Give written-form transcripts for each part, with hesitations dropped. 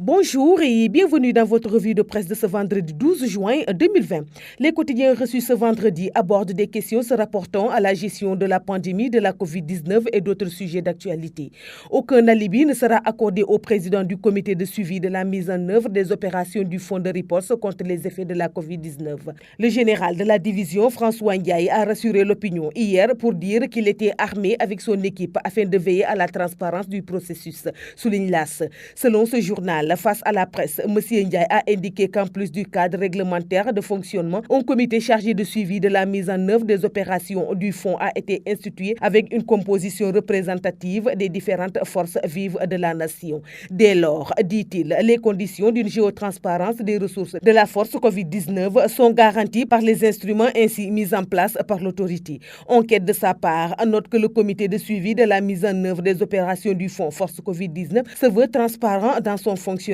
Bonjour et bienvenue dans votre revue de presse de ce vendredi 12 juin 2020. Les quotidiens reçus ce vendredi abordent des questions se rapportant à la gestion de la pandémie de la COVID-19 et d'autres sujets d'actualité. Aucun alibi ne sera accordé au président du comité de suivi de la mise en œuvre des opérations du Fonds de riposte contre les effets de la COVID-19. Le général de la division, François Ndiaye, a rassuré l'opinion hier pour dire qu'il était armé avec son équipe afin de veiller à la transparence du processus, souligne l'AS. Selon ce journal, face à la presse, M. Ndiaye a indiqué qu'en plus du cadre réglementaire de fonctionnement, un comité chargé de suivi de la mise en œuvre des opérations du fonds a été institué avec une composition représentative des différentes forces vives de la nation. Dès lors, dit-il, les conditions d'une géotransparence des ressources de la force COVID-19 sont garanties par les instruments ainsi mis en place par l'autorité. Enquête de sa part note que le comité de suivi de la mise en œuvre des opérations du fonds force COVID-19 se veut transparent dans son fonctionnement.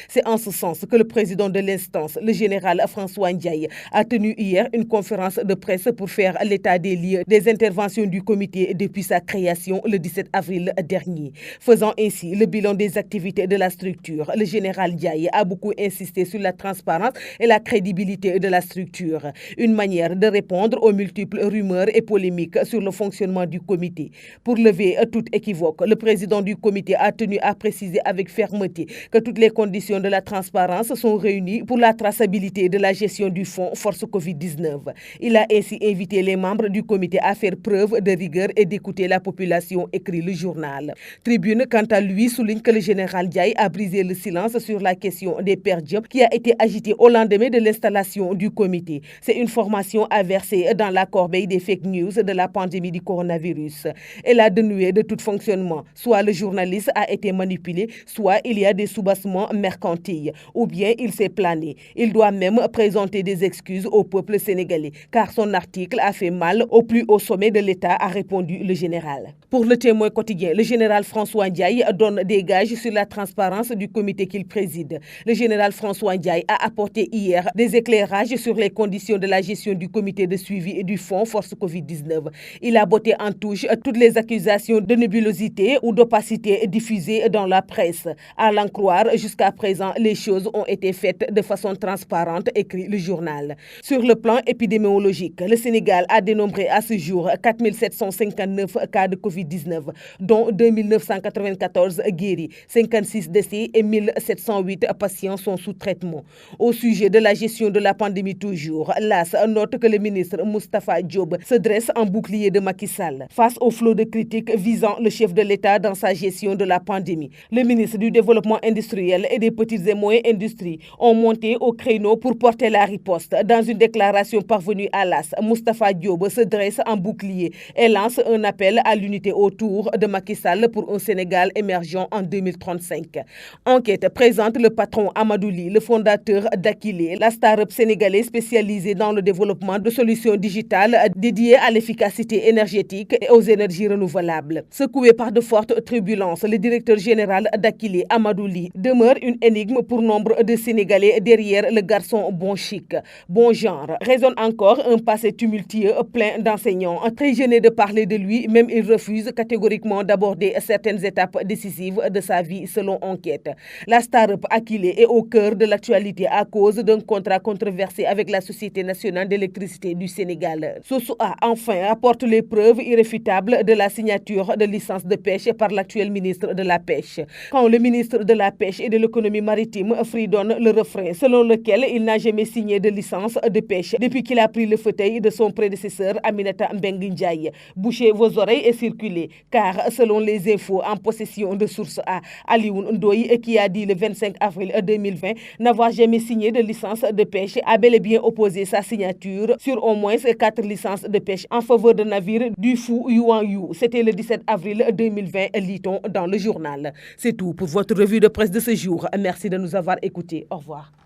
C'est en ce sens que le président de l'instance, le général François Ndiaye, a tenu hier une conférence de presse pour faire l'état des lieux des interventions du comité depuis sa création le 17 avril dernier. Faisant ainsi le bilan des activités de la structure, le général Ndiaye a beaucoup insisté sur la transparence et la crédibilité de la structure, une manière de répondre aux multiples rumeurs et polémiques sur le fonctionnement du comité. Pour lever toute équivoque, le président du comité a tenu à préciser avec fermeté que toutes les conditions de la transparence sont réunies pour la traçabilité de la gestion du fonds Force Covid-19. Il a ainsi invité les membres du comité à faire preuve de rigueur et d'écouter la population, écrit le journal. Tribune, quant à lui, souligne que le général Ndiaye a brisé le silence sur la question des per diem qui a été agitée au lendemain de l'installation du comité. C'est une formation à verser dans la corbeille des fake news de la pandémie du coronavirus. Elle a dénué de tout fonctionnement. Soit le journaliste a été manipulé, soit il y a des soubassements mercantiles, ou bien il s'est plané. Il doit même présenter des excuses au peuple sénégalais, car son article a fait mal au plus haut sommet de l'État, a répondu le général. Pour le Témoin quotidien, le général François Ndiaye donne des gages sur la transparence du comité qu'il préside. Le général François Ndiaye a apporté hier des éclairages sur les conditions de la gestion du comité de suivi et du fonds Force Covid-19. Il a botté en touche toutes les accusations de nébulosité ou d'opacité diffusées dans la presse. À l'en croire, jusqu'à présent, les choses ont été faites de façon transparente, écrit le journal. Sur le plan épidémiologique, le Sénégal a dénombré à ce jour 4 759 cas de Covid-19, dont 2 994 guéris, 56 décès et 1 708 patients sont sous traitement. Au sujet de la gestion de la pandémie toujours, l'AS note que le ministre Moustapha Diop se dresse en bouclier de Macky Sall face au flot de critiques visant le chef de l'État dans sa gestion de la pandémie. Le ministre du Développement industriel et des petites et moyennes industries ont monté au créneau pour porter la riposte. Dans une déclaration parvenue à l'AS, Moustapha Diop se dresse en bouclier et lance un appel à l'unité autour de Macky Sall pour un Sénégal émergent en 2035. Enquête présente le patron Amadou Ly, le fondateur d'Akile, la start-up sénégalaise spécialisée dans le développement de solutions digitales dédiées à l'efficacité énergétique et aux énergies renouvelables. Secoué par de fortes turbulences, le directeur général d'Akile, Amadou Ly, demeure une énigme pour nombre de Sénégalais derrière le garçon bon chic, bon genre. Résonne encore un passé tumultueux plein d'enseignants. Très gêné de parler de lui, même il refuse catégoriquement d'aborder certaines étapes décisives de sa vie selon enquête. La start-up Akile est au cœur de l'actualité à cause d'un contrat controversé avec la Société nationale d'électricité du Sénégal. Source A, enfin, apporte les preuves irréfutables de la signature de licence de pêche par l'actuel ministre de la Pêche. Quand le ministre de la Pêche et de l'économie maritime fredonne le refrain selon lequel il n'a jamais signé de licence de pêche depuis qu'il a pris le fauteuil de son prédécesseur Aminata Mbengue Ndiaye. Bouchez vos oreilles et circulez, car selon les infos en possession de source A, Alioune Ndoye, qui a dit le 25 avril 2020 n'avoir jamais signé de licence de pêche, a bel et bien opposé sa signature sur au moins 4 licences de pêche en faveur de navires du Fou Yuan Yu. C'était le 17 avril 2020, lit-on dans le journal. C'est tout pour votre revue de presse de ce jour. Merci de nous avoir écoutés. Au revoir.